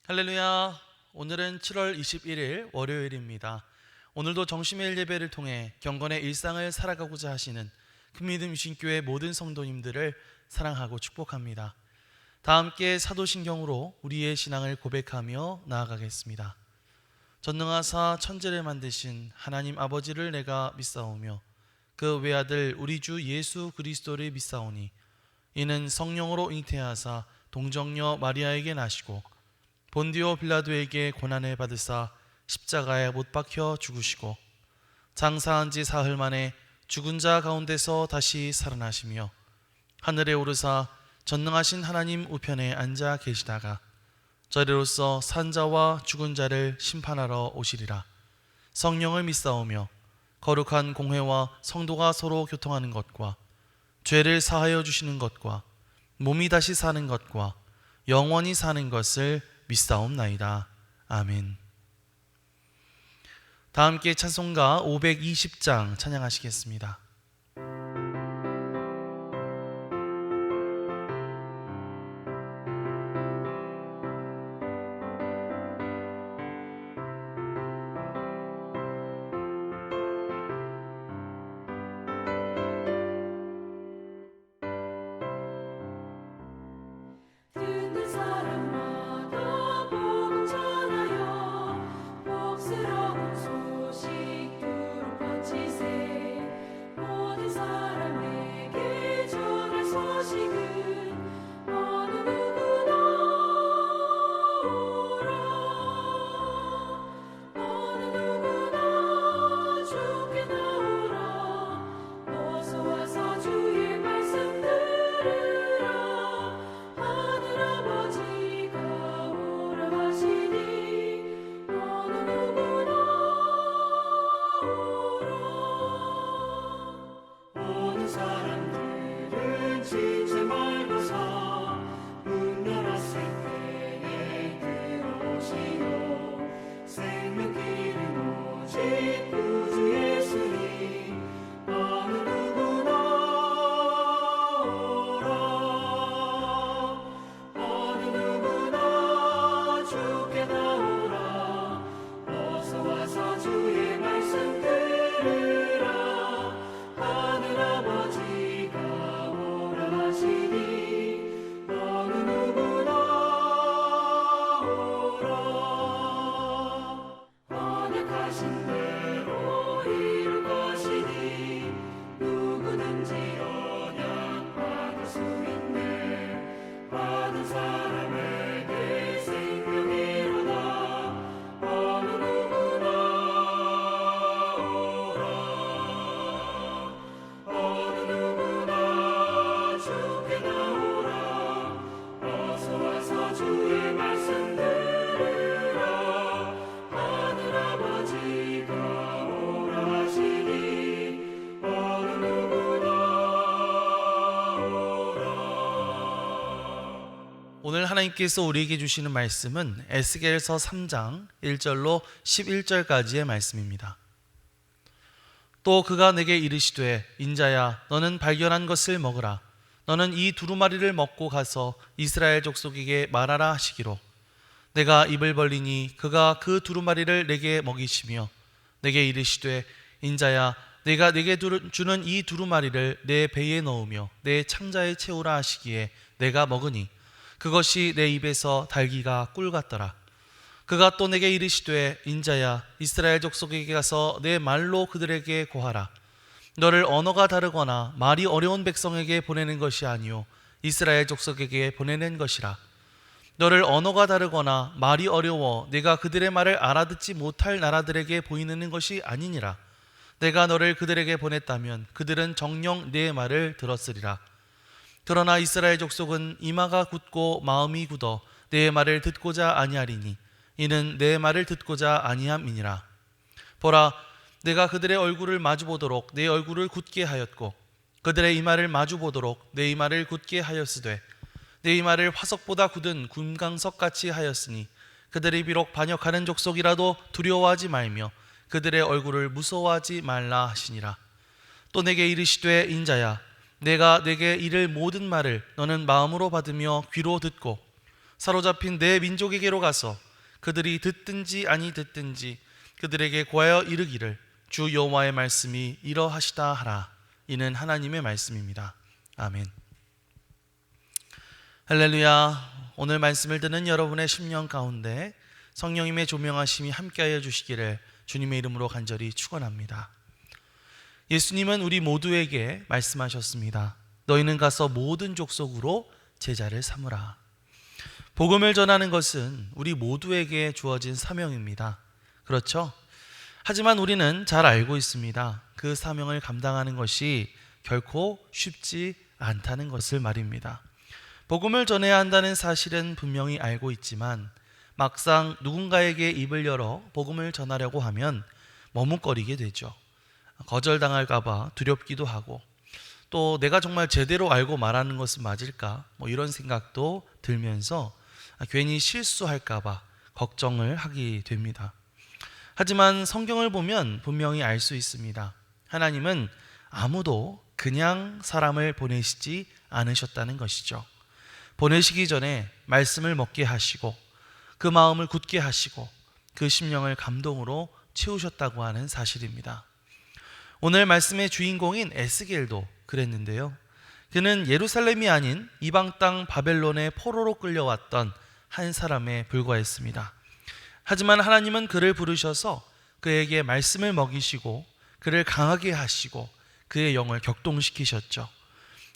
할렐루야. 오늘은 7월 21일 월요일입니다. 오늘도 정심의 예배를 통해 경건의 일상을 살아가고자 하시는 큰믿음 유신교회 모든 성도님들을 사랑하고 축복합니다. 다 함께 사도신경으로 우리의 신앙을 고백하며 나아가겠습니다. 전능하사 천지를 만드신 하나님 아버지를 내가 믿사오며 그 외아들 우리 주 예수 그리스도를 믿사오니 이는 성령으로 잉태하사 동정녀 마리아에게 나시고 본디오 빌라도에게 고난을 받으사 십자가에 못 박혀 죽으시고 장사한 지 사흘 만에 죽은 자 가운데서 다시 살아나시며 하늘에 오르사 전능하신 하나님 우편에 앉아 계시다가 저리로서 산 자와 죽은 자를 심판하러 오시리라. 성령을 믿사오며 거룩한 공회와 성도가 서로 교통하는 것과 죄를 사하여 주시는 것과 몸이 다시 사는 것과 영원히 사는 것을 믿사옵나이다. 아멘. 다 함께 찬송가 520장 찬양하시겠습니다. 오늘 하나님께서 우리에게 주시는 말씀은 에스겔서 3장 1절로 11절까지의 말씀입니다. 또 그가 내게 이르시되 인자야 너는 발견한 것을 먹으라. 너는 이 두루마리를 먹고 가서 이스라엘 족속에게 말하라 하시기로 내가 입을 벌리니 그가 그 두루마리를 내게 먹이시며 내게 이르시되 인자야 내가 내게 주는 이 두루마리를 내 배에 넣으며 내 창자에 채우라 하시기에 내가 먹으니 그것이 내 입에서 달기가 꿀 같더라. 그가 또 내게 이르시되 인자야 이스라엘 족속에게 가서 내 말로 그들에게 고하라. 너를 언어가 다르거나 말이 어려운 백성에게 보내는 것이 아니요 이스라엘 족속에게 보내는 것이라. 너를 언어가 다르거나 말이 어려워 내가 그들의 말을 알아듣지 못할 나라들에게 보이는 것이 아니니라. 내가 너를 그들에게 보냈다면 그들은 정녕 내 말을 들었으리라. 그러나 이스라엘 족속은 이마가 굳고 마음이 굳어 내 말을 듣고자 아니하리니 이는 내 말을 듣고자 아니함이니라. 보라 내가 그들의 얼굴을 마주보도록 내 얼굴을 굳게 하였고 그들의 이마를 마주보도록 내 이마를 굳게 하였으되 내 이마를 화석보다 굳은 금강석같이 하였으니 그들이 비록 반역하는 족속이라도 두려워하지 말며 그들의 얼굴을 무서워하지 말라 하시니라. 또 내게 이르시되 인자야 내가 내게 이를 모든 말을 너는 마음으로 받으며 귀로 듣고 사로잡힌 내 민족에게로 가서 그들이 듣든지 아니 듣든지 그들에게 고하여 이르기를 주 여호와의 말씀이 이러하시다 하라. 이는 하나님의 말씀입니다. 아멘. 할렐루야. 오늘 말씀을 듣는 여러분의 심령 가운데 성령님의 조명하심이 함께하여 주시기를 주님의 이름으로 간절히 축원합니다. 예수님은 우리 모두에게 말씀하셨습니다. 너희는 가서 모든 족속으로 제자를 삼으라. 복음을 전하는 것은 우리 모두에게 주어진 사명입니다. 그렇죠? 하지만 우리는 잘 알고 있습니다. 그 사명을 감당하는 것이 결코 쉽지 않다는 것을 말입니다. 복음을 전해야 한다는 사실은 분명히 알고 있지만 막상 누군가에게 입을 열어 복음을 전하려고 하면 머뭇거리게 되죠. 거절당할까 봐 두렵기도 하고, 또 내가 정말 제대로 알고 말하는 것은 맞을까 이런 생각도 들면서 괜히 실수할까 봐 걱정을 하게 됩니다. 하지만 성경을 보면 분명히 알 수 있습니다. 하나님은 아무도 그냥 사람을 보내시지 않으셨다는 것이죠. 보내시기 전에 말씀을 먹게 하시고 그 마음을 굳게 하시고 그 심령을 감동으로 채우셨다고 하는 사실입니다. 오늘 말씀의 주인공인 에스겔도 그랬는데요. 그는 예루살렘이 아닌 이방 땅 바벨론의 포로로 끌려왔던 한 사람에 불과했습니다. 하지만 하나님은 그를 부르셔서 그에게 말씀을 먹이시고 그를 강하게 하시고 그의 영을 격동시키셨죠.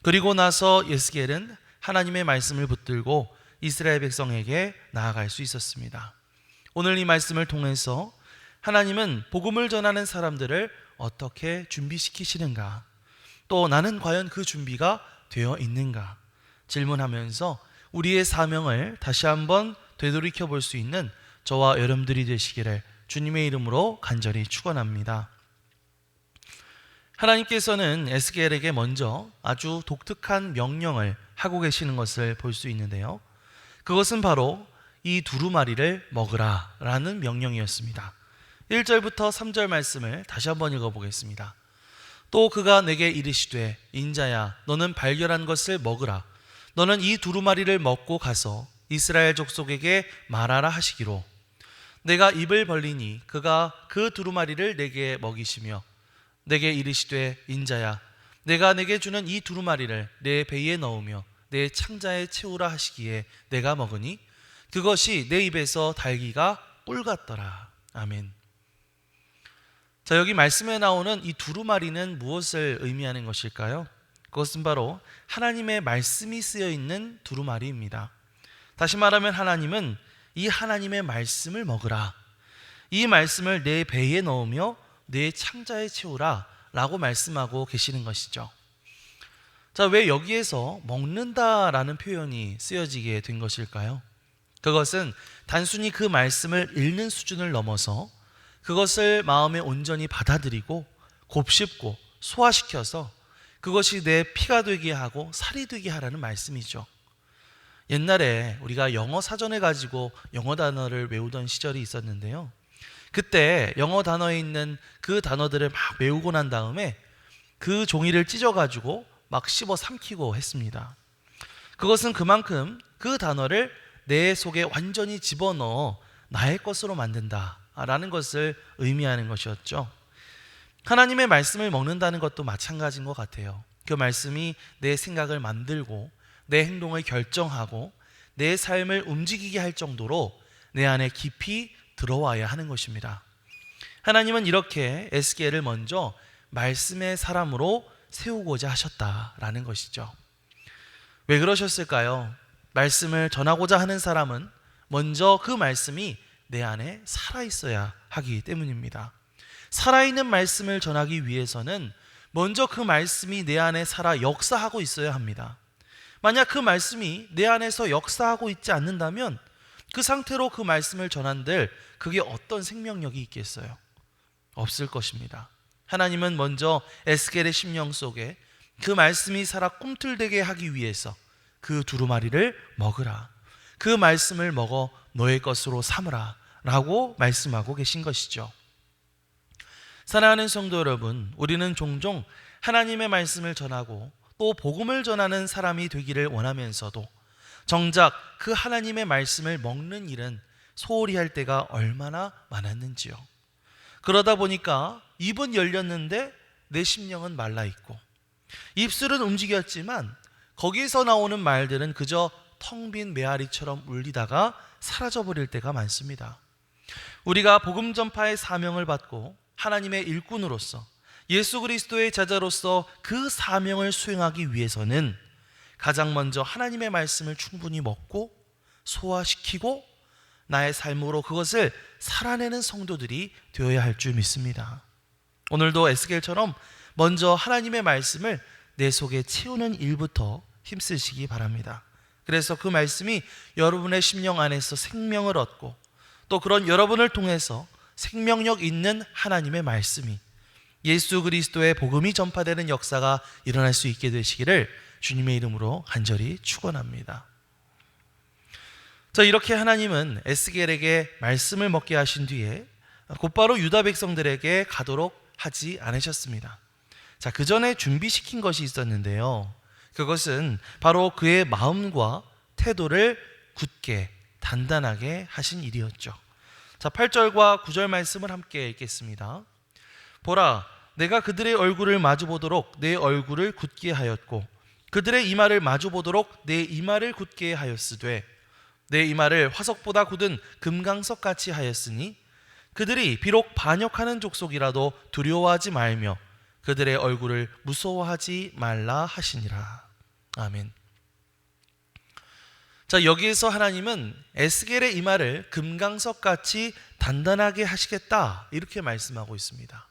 그리고 나서 에스겔은 하나님의 말씀을 붙들고 이스라엘 백성에게 나아갈 수 있었습니다. 오늘 이 말씀을 통해서 하나님은 복음을 전하는 사람들을 어떻게 준비시키시는가, 또 나는 과연 그 준비가 되어 있는가 질문하면서 우리의 사명을 다시 한번 되돌이켜 볼 수 있는 저와 여러분들이 되시기를 주님의 이름으로 간절히 축원합니다. 하나님께서는 에스겔에게 먼저 아주 독특한 명령을 하고 계시는 것을 볼 수 있는데요. 그것은 바로 이 두루마리를 먹으라 라는 명령이었습니다. 1절부터 3절 말씀을 다시 한번 읽어보겠습니다. 또 그가 내게 이르시되 인자야 너는 발견한 것을 먹으라. 너는 이 두루마리를 먹고 가서 이스라엘 족속에게 말하라 하시기로 내가 입을 벌리니 그가 그 두루마리를 내게 먹이시며 내게 이르시되 인자야 내가 내게 주는 이 두루마리를 내 배에 넣으며 내 창자에 채우라 하시기에 내가 먹으니 그것이 내 입에서 달기가 꿀 같더라. 아멘. 자, 여기 말씀에 나오는 이 두루마리는 무엇을 의미하는 것일까요? 그것은 바로 하나님의 말씀이 쓰여 있는 두루마리입니다. 다시 말하면 하나님은 이 하나님의 말씀을 먹으라, 이 말씀을 내 배에 넣으며 내 창자에 채우라 라고 말씀하고 계시는 것이죠. 자, 왜 여기에서 먹는다라는 표현이 쓰여지게 된 것일까요? 그것은 단순히 그 말씀을 읽는 수준을 넘어서 그것을 마음에 온전히 받아들이고 곱씹고 소화시켜서 그것이 내 피가 되게 하고 살이 되게 하라는 말씀이죠. 옛날에 우리가 영어 사전을 가지고 영어 단어를 외우던 시절이 있었는데요. 그때 영어 단어에 있는 그 단어들을 막 외우고 난 다음에 그 종이를 찢어가지고 막 씹어 삼키고 했습니다. 그것은 그만큼 그 단어를 내 속에 완전히 집어넣어 나의 것으로 만든다라는 것을 의미하는 것이었죠. 하나님의 말씀을 먹는다는 것도 마찬가지인 것 같아요. 그 말씀이 내 생각을 만들고 내 행동을 결정하고 내 삶을 움직이게 할 정도로 내 안에 깊이 들어와야 하는 것입니다. 하나님은 이렇게 에스겔을 먼저 말씀의 사람으로 세우고자 하셨다라는 것이죠. 왜 그러셨을까요? 말씀을 전하고자 하는 사람은 먼저 그 말씀이 내 안에 살아있어야 하기 때문입니다. 살아있는 말씀을 전하기 위해서는 먼저 그 말씀이 내 안에 살아 역사하고 있어야 합니다. 만약 그 말씀이 내 안에서 역사하고 있지 않는다면 그 상태로 그 말씀을 전한들 그게 어떤 생명력이 있겠어요? 없을 것입니다. 하나님은 먼저 에스겔의 심령 속에 그 말씀이 살아 꿈틀대게 하기 위해서 그 두루마리를 먹으라, 그 말씀을 먹어 너의 것으로 삼으라 라고 말씀하고 계신 것이죠. 사랑하는 성도 여러분, 우리는 종종 하나님의 말씀을 전하고 또 복음을 전하는 사람이 되기를 원하면서도 정작 그 하나님의 말씀을 먹는 일은 소홀히 할 때가 얼마나 많았는지요. 그러다 보니까 입은 열렸는데 내 심령은 말라있고, 입술은 움직였지만 거기서 나오는 말들은 그저 텅 빈 메아리처럼 울리다가 사라져버릴 때가 많습니다. 우리가 복음 전파의 사명을 받고 하나님의 일꾼으로서 예수 그리스도의 제자로서 그 사명을 수행하기 위해서는 가장 먼저 하나님의 말씀을 충분히 먹고 소화시키고 나의 삶으로 그것을 살아내는 성도들이 되어야 할 줄 믿습니다. 오늘도 에스겔처럼 먼저 하나님의 말씀을 내 속에 채우는 일부터 힘쓰시기 바랍니다. 그래서 그 말씀이 여러분의 심령 안에서 생명을 얻고, 또 그런 여러분을 통해서 생명력 있는 하나님의 말씀이, 예수 그리스도의 복음이 전파되는 역사가 일어날 수 있게 되시기를 주님의 이름으로 간절히 축원합니다. 자, 이렇게 하나님은 에스겔에게 말씀을 먹게 하신 뒤에 곧바로 유다 백성들에게 가도록 하지 않으셨습니다. 자, 그 전에 준비시킨 것이 있었는데요, 그것은 바로 그의 마음과 태도를 굳게 단단하게 하신 일이었죠. 자, 8절과 9절 말씀을 함께 읽겠습니다. 보라, 내가 그들의 얼굴을 마주보도록 내 얼굴을 굳게 하였고 그들의 이마를 마주보도록 내 이마를 굳게 하였으되 내 이마를 화석보다 굳은 금강석같이 하였으니 그들이 비록 반역하는 족속이라도 두려워하지 말며 그들의 얼굴을 무서워하지 말라 하시니라. 아멘. 자, 여기에서 하나님은 에스겔의 이마를 금강석같이 단단하게 하시겠다, 이렇게 말씀하고 있습니다.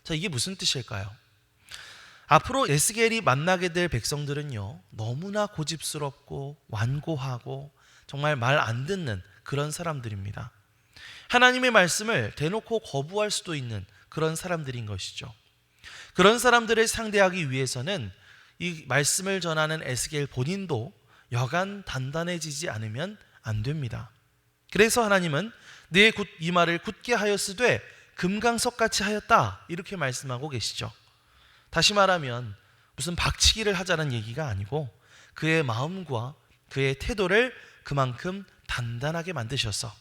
자, 이게 무슨 뜻일까요? 앞으로 에스겔이 만나게 될 백성들은요, 너무나 고집스럽고 완고하고 정말 말 안 듣는 그런 사람들입니다. 하나님의 말씀을 대놓고 거부할 수도 있는 그런 사람들인 것이죠. 그런 사람들을 상대하기 위해서는 이 말씀을 전하는 에스겔 본인도 여간 단단해지지 않으면 안 됩니다. 그래서 하나님은 내 이마를 굳게 하였으되 금강석같이 하였다, 이렇게 말씀하고 계시죠. 다시 말하면 무슨 박치기를 하자는 얘기가 아니고 그의 마음과 그의 태도를 그만큼 단단하게 만드셔서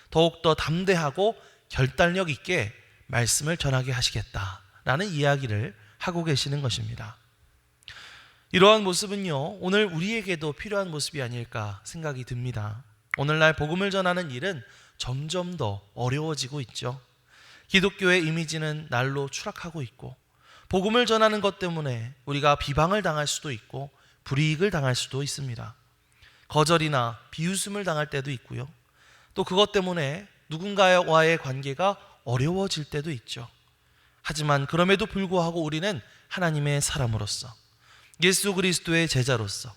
더욱더 담대하고 결단력 있게 말씀을 전하게 하시겠다라는 이야기를 하고 계시는 것입니다. 이러한 모습은요, 오늘 우리에게도 필요한 모습이 아닐까 생각이 듭니다. 오늘날 복음을 전하는 일은 점점 더 어려워지고 있죠. 기독교의 이미지는 날로 추락하고 있고, 복음을 전하는 것 때문에 우리가 비방을 당할 수도 있고 불이익을 당할 수도 있습니다. 거절이나 비웃음을 당할 때도 있고요, 또 그것 때문에 누군가와의 관계가 어려워질 때도 있죠. 하지만 그럼에도 불구하고 우리는 하나님의 사람으로서, 예수 그리스도의 제자로서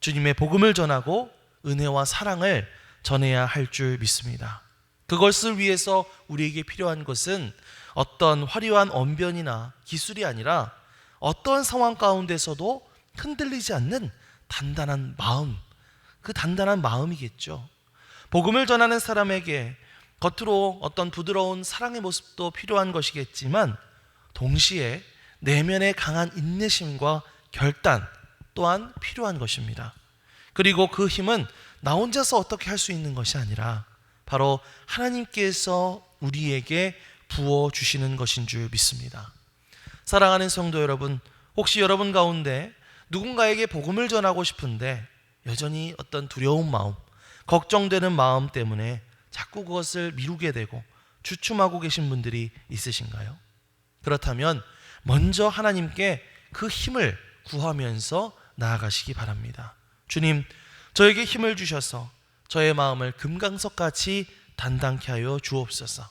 주님의 복음을 전하고 은혜와 사랑을 전해야 할 줄 믿습니다. 그것을 위해서 우리에게 필요한 것은 어떤 화려한 언변이나 기술이 아니라 어떠한 상황 가운데서도 흔들리지 않는 단단한 마음, 그 단단한 마음이겠죠. 복음을 전하는 사람에게 겉으로 어떤 부드러운 사랑의 모습도 필요한 것이겠지만 동시에 내면의 강한 인내심과 결단 또한 필요한 것입니다. 그리고 그 힘은 나 혼자서 어떻게 할 수 있는 것이 아니라 바로 하나님께서 우리에게 부어주시는 것인 줄 믿습니다. 사랑하는 성도 여러분, 혹시 여러분 가운데 누군가에게 복음을 전하고 싶은데 여전히 어떤 두려운 마음, 걱정되는 마음 때문에 자꾸 그것을 미루게 되고 주춤하고 계신 분들이 있으신가요? 그렇다면 먼저 하나님께 그 힘을 구하면서 나아가시기 바랍니다. 주님, 저에게 힘을 주셔서 저의 마음을 금강석같이 단단케 하여 주옵소서.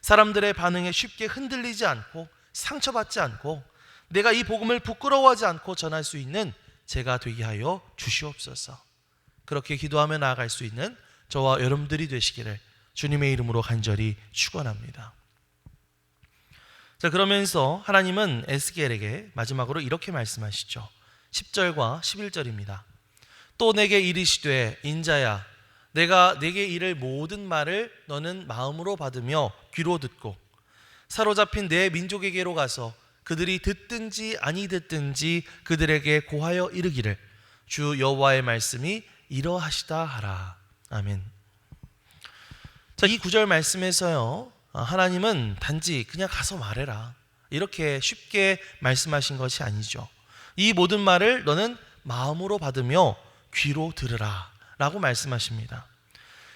사람들의 반응에 쉽게 흔들리지 않고 상처받지 않고 내가 이 복음을 부끄러워하지 않고 전할 수 있는 제가 되게 하여 주시옵소서. 그렇게 기도하며 나아갈 수 있는 저와 여러분들이 되시기를 주님의 이름으로 간절히 축원합니다. 자, 그러면서 하나님은 에스겔에게 마지막으로 이렇게 말씀하시죠. 10절과 11절입니다. 또 내게 이르시되 인자야, 내가 내게 이를 모든 말을 너는 마음으로 받으며 귀로 듣고 사로잡힌 내 민족에게로 가서 그들이 듣든지 아니 듣든지 그들에게 고하여 이르기를 주 여호와의 말씀이 이러하시다 하라. 아멘. 자, 이 구절 말씀에서요, 하나님은 단지 그냥 가서 말해라, 이렇게 쉽게 말씀하신 것이 아니죠. 이 모든 말을 너는 마음으로 받으며 귀로 들으라 라고 말씀하십니다.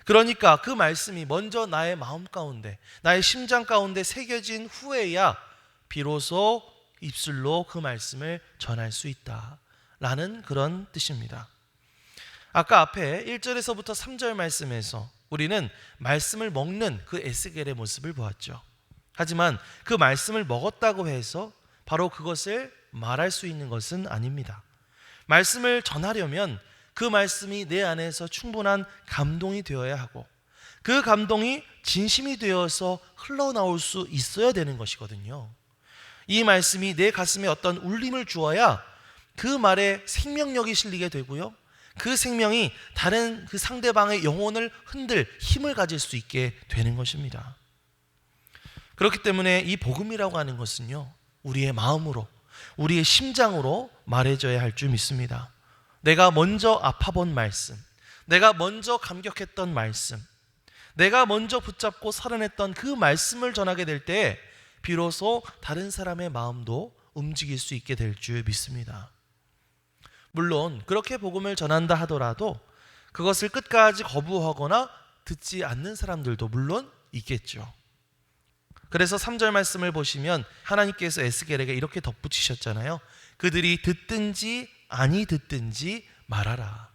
그러니까 그 말씀이 먼저 나의 마음 가운데, 나의 심장 가운데 새겨진 후에야 비로소 입술로 그 말씀을 전할 수 있다라는 그런 뜻입니다. 아까 앞에 1절에서부터 3절 말씀에서 우리는 말씀을 먹는 그 에스겔의 모습을 보았죠. 하지만 그 말씀을 먹었다고 해서 바로 그것을 말할 수 있는 것은 아닙니다. 말씀을 전하려면 그 말씀이 내 안에서 충분한 감동이 되어야 하고, 그 감동이 진심이 되어서 흘러나올 수 있어야 되는 것이거든요. 이 말씀이 내 가슴에 어떤 울림을 주어야 그 말에 생명력이 실리게 되고요, 그 생명이 다른 그 상대방의 영혼을 흔들 힘을 가질 수 있게 되는 것입니다. 그렇기 때문에 이 복음이라고 하는 것은요, 우리의 마음으로, 우리의 심장으로 말해져야 할 줄 믿습니다. 내가 먼저 아파본 말씀, 내가 먼저 감격했던 말씀, 내가 먼저 붙잡고 살아냈던 그 말씀을 전하게 될 때 비로소 다른 사람의 마음도 움직일 수 있게 될 줄 믿습니다. 물론 그렇게 복음을 전한다 하더라도 그것을 끝까지 거부하거나 듣지 않는 사람들도 물론 있겠죠. 그래서 3절 말씀을 보시면 하나님께서 에스겔에게 이렇게 덧붙이셨잖아요. 그들이 듣든지 아니 듣든지 말하라.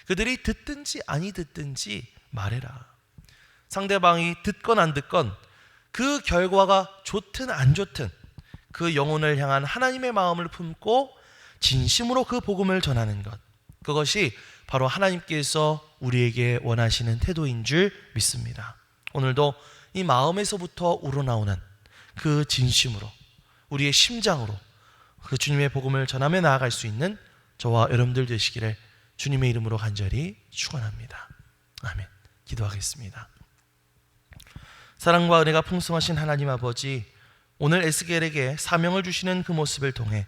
그들이 듣든지 아니 듣든지 말해라. 상대방이 듣건 안 듣건 그 결과가 좋든 안 좋든 그 영혼을 향한 하나님의 마음을 품고 진심으로 그 복음을 전하는 것, 그것이 바로 하나님께서 우리에게 원하시는 태도인 줄 믿습니다. 오늘도 이 마음에서부터 우러나오는 그 진심으로, 우리의 심장으로 그 주님의 복음을 전하며 나아갈 수 있는 저와 여러분들 되시기를 주님의 이름으로 간절히 축원합니다. 아멘. 기도하겠습니다. 사랑과 은혜가 풍성하신 하나님 아버지, 오늘 에스겔에게 사명을 주시는 그 모습을 통해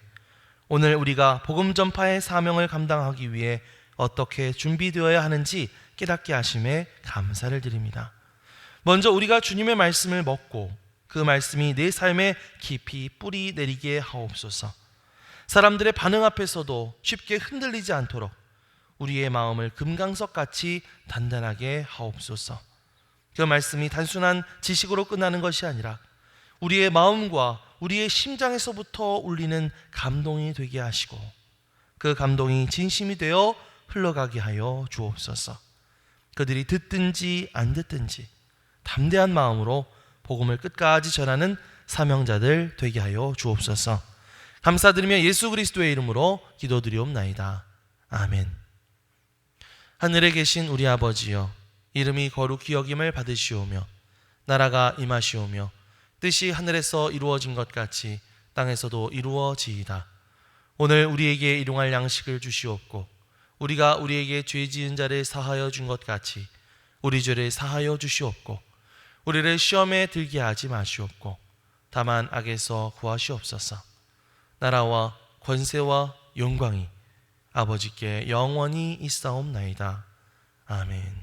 오늘 우리가 복음 전파의 사명을 감당하기 위해 어떻게 준비되어야 하는지 깨닫게 하심에 감사를 드립니다. 먼저 우리가 주님의 말씀을 먹고 그 말씀이 내 삶에 깊이 뿌리 내리게 하옵소서. 사람들의 반응 앞에서도 쉽게 흔들리지 않도록 우리의 마음을 금강석같이 단단하게 하옵소서. 그 말씀이 단순한 지식으로 끝나는 것이 아니라 우리의 마음과 우리의 심장에서부터 울리는 감동이 되게 하시고 그 감동이 진심이 되어 흘러가게 하여 주옵소서. 그들이 듣든지 안 듣든지 담대한 마음으로 복음을 끝까지 전하는 사명자들 되게 하여 주옵소서. 감사드리며 예수 그리스도의 이름으로 기도드리옵나이다. 아멘. 하늘에 계신 우리 아버지여, 이름이 거룩히 여김을 받으시오며 나라가 임하시오며 뜻이 하늘에서 이루어진 것 같이 땅에서도 이루어지이다. 오늘 우리에게 일용할 양식을 주시옵고 우리가 우리에게 죄 지은 자를 사하여 준 것 같이 우리 죄를 사하여 주시옵고 우리를 시험에 들게 하지 마시옵고 다만 악에서 구하시옵소서. 나라와 권세와 영광이 아버지께 영원히 있사옵나이다. 아멘.